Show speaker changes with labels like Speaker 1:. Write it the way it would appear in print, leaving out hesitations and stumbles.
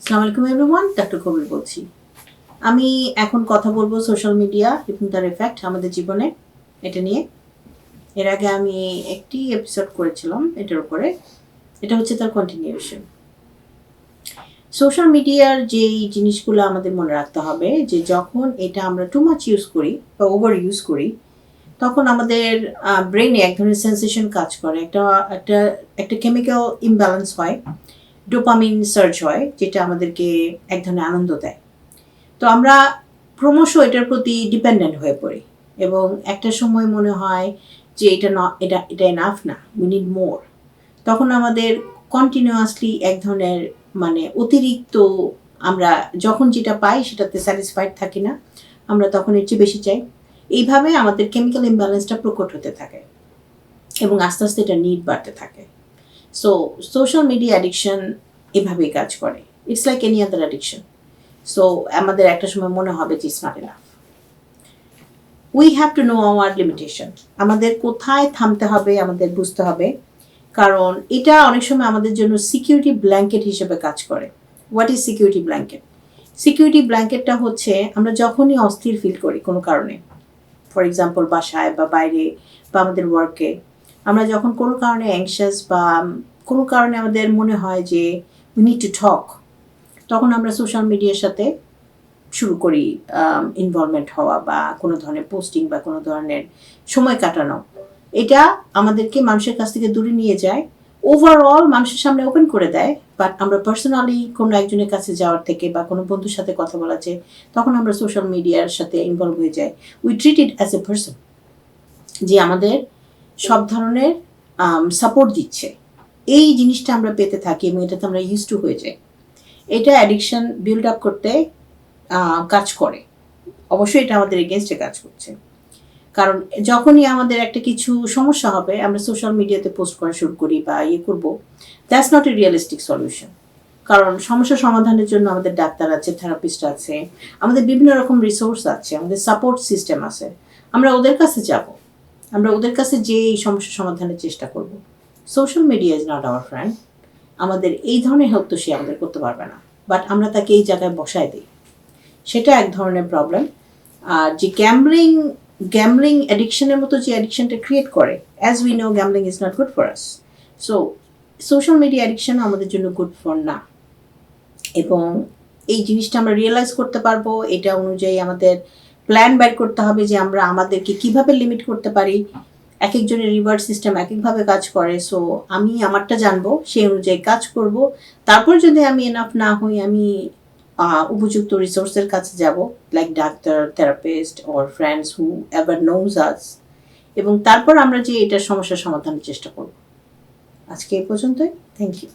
Speaker 1: আসসালামু আলাইকুম everyone, doctor কবির বলছি। আমি এখন কথা বলবো সোশ্যাল মিডিয়া এবং তার এফেক্ট আমাদের জীবনে, এটা নিয়ে। এর আগে আমি একটি এপিসোড করেছিলাম এটার উপরে। এটা হচ্ছে তার কন্টিনিউশন। সোশ্যাল মিডিয়ার যেই জিনিসগুলো আমাদের মনে রাখতে হবে যে যখন এটা আমরা টু মাচ ইউজ করি বা ওভার ইউজ করি, তখন আমাদের ব্রেনে এক ধরনের সেন্সেশন কাজ করে, একটা একটা একটা কেমিক্যাল ইমব্যালেন্স হয়, ডোপামিন সার্চ হয়, যেটা আমাদেরকে এক ধরনের আনন্দ দেয়। তো আমরা ক্রমশ এটার প্রতি ডিপেন্ডেন্ট হয়ে পড়ি এবং একটা সময় মনে হয় যে এটা এনাফ না, উই নিড মোর। তখন আমাদের কন্টিনিউয়াসলি এক ধরনের মানে অতিরিক্ত, আমরা যখন যেটা পাই সেটাতে স্যাটিসফাইড থাকি না, আমরা তখন এর চেয়ে বেশি চাই। এইভাবে আমাদের কেমিক্যাল ইমব্যালেন্সটা প্রকট হতে থাকে এবং আস্তে আস্তে এটা নিড বাড়তে থাকে। সো সোশ্যাল মিডিয়া অ্যাডিকশন এভাবেই কাজ করে। It's like any other addiction. So আমাদের একটা সময় মনে হবে যে it's not enough. We have to know our limitation. আমাদের কোথায় থামতে হবে আমাদের বুঝতে হবে, কারণ এটা অনেক সময় আমাদের জন্য সিকিউরিটি ব্ল্যাঙ্কেট হিসেবে কাজ করে। What is security blanket? Security ব্ল্যাঙ্কেটটা হচ্ছে আমরা যখনই অস্থির ফিল করি কোনো কারণে, ফর এক্সাম্পল বাসায় বা বাইরে বা আমাদের ওয়ার্কে, আমরা যখন কোনো কারণে অ্যাংশাস বা কোনো কারণে আমাদের মনে হয় যে উই নিড টু টক, তখন আমরা সোশ্যাল মিডিয়ার সাথে শুরু করি ইনভলভমেন্ট হওয়া বা কোনো ধরনের পোস্টিং বা কোনো ধরনের সময় কাটানো। এটা আমাদেরকে মানুষের কাছ থেকে দূরে নিয়ে যায়, ওভারঅল মানুষের সামনে ওপেন করে দেয়। বাট আমরা পার্সোনালি কোনো একজনের কাছে যাওয়ার থেকে বা কোনো বন্ধুর সাথে কথা বলার চেয়ে তখন আমরা সোশ্যাল মিডিয়ার সাথে ইনভলভ হয়ে যাই। We treat it as a person, যে আমাদের সব ধরনের সাপোর্ট দিচ্ছে। এই জিনিসটা আমরা পেতে থাকি এবং এটাতে আমরা ইউজ টু হয়ে যাই। এটা অ্যাডিকশন বিল্ড আপ করতে কাজ করে। অবশ্যই এটা আমাদের এগেনস্টে কাজ করছে, কারণ যখনই আমাদের একটা কিছু সমস্যা হবে আমরা সোশ্যাল মিডিয়াতে পোস্ট করা শুরু করি বা করবো, that's not a realistic solution. কারণ সমস্যা সমাধানের জন্য আমাদের ডাক্তার আছে, থেরাপিস্ট আছে, আমাদের বিভিন্ন রকম রিসোর্স আছে, আমাদের সাপোর্ট সিস্টেম আছে। আমরা ওদের কাছে যাব, আমরা ওদের কাছে যে এই সমস্যা সমাধানের চেষ্টা করব। Social media is not our friend. আমাদের এই ধরনের হেল্প তো সে আমাদের করতে পারবে না, বাট আমরা তাকে এই জায়গায় বসায় দিই, সেটা এক ধরনের প্রবলেম। আর যে গ্যামলিং অ্যাডিকশনের মতো যে অ্যাডিকশনটা ক্রিয়েট করে, as we know gambling is not good for us. So social media addiction আমাদের জন্য গুড ফর না। এবং এই জিনিসটা আমরা রিয়েলাইজ করতে পারবো, এটা অনুযায়ী আমাদের প্ল্যান বের করতে হবে যে আমরা আমাদেরকে কিভাবে লিমিট করতে পারি। এক একজনের রিওয়ার্ড সিস্টেম এক একভাবে কাজ করে। সো আমি আমারটা জানবো, সেই অনুযায়ী কাজ করব। তারপর যদি আমি এনাফ না হই, আমি উপযুক্ত রিসোর্সের কাছে যাব, like doctor, therapist or friends whoever knows us, এবং তারপর আমরা যে এটার সমস্যার সমাধানের চেষ্টা করব। আজকে এই পর্যন্তই। Thank you.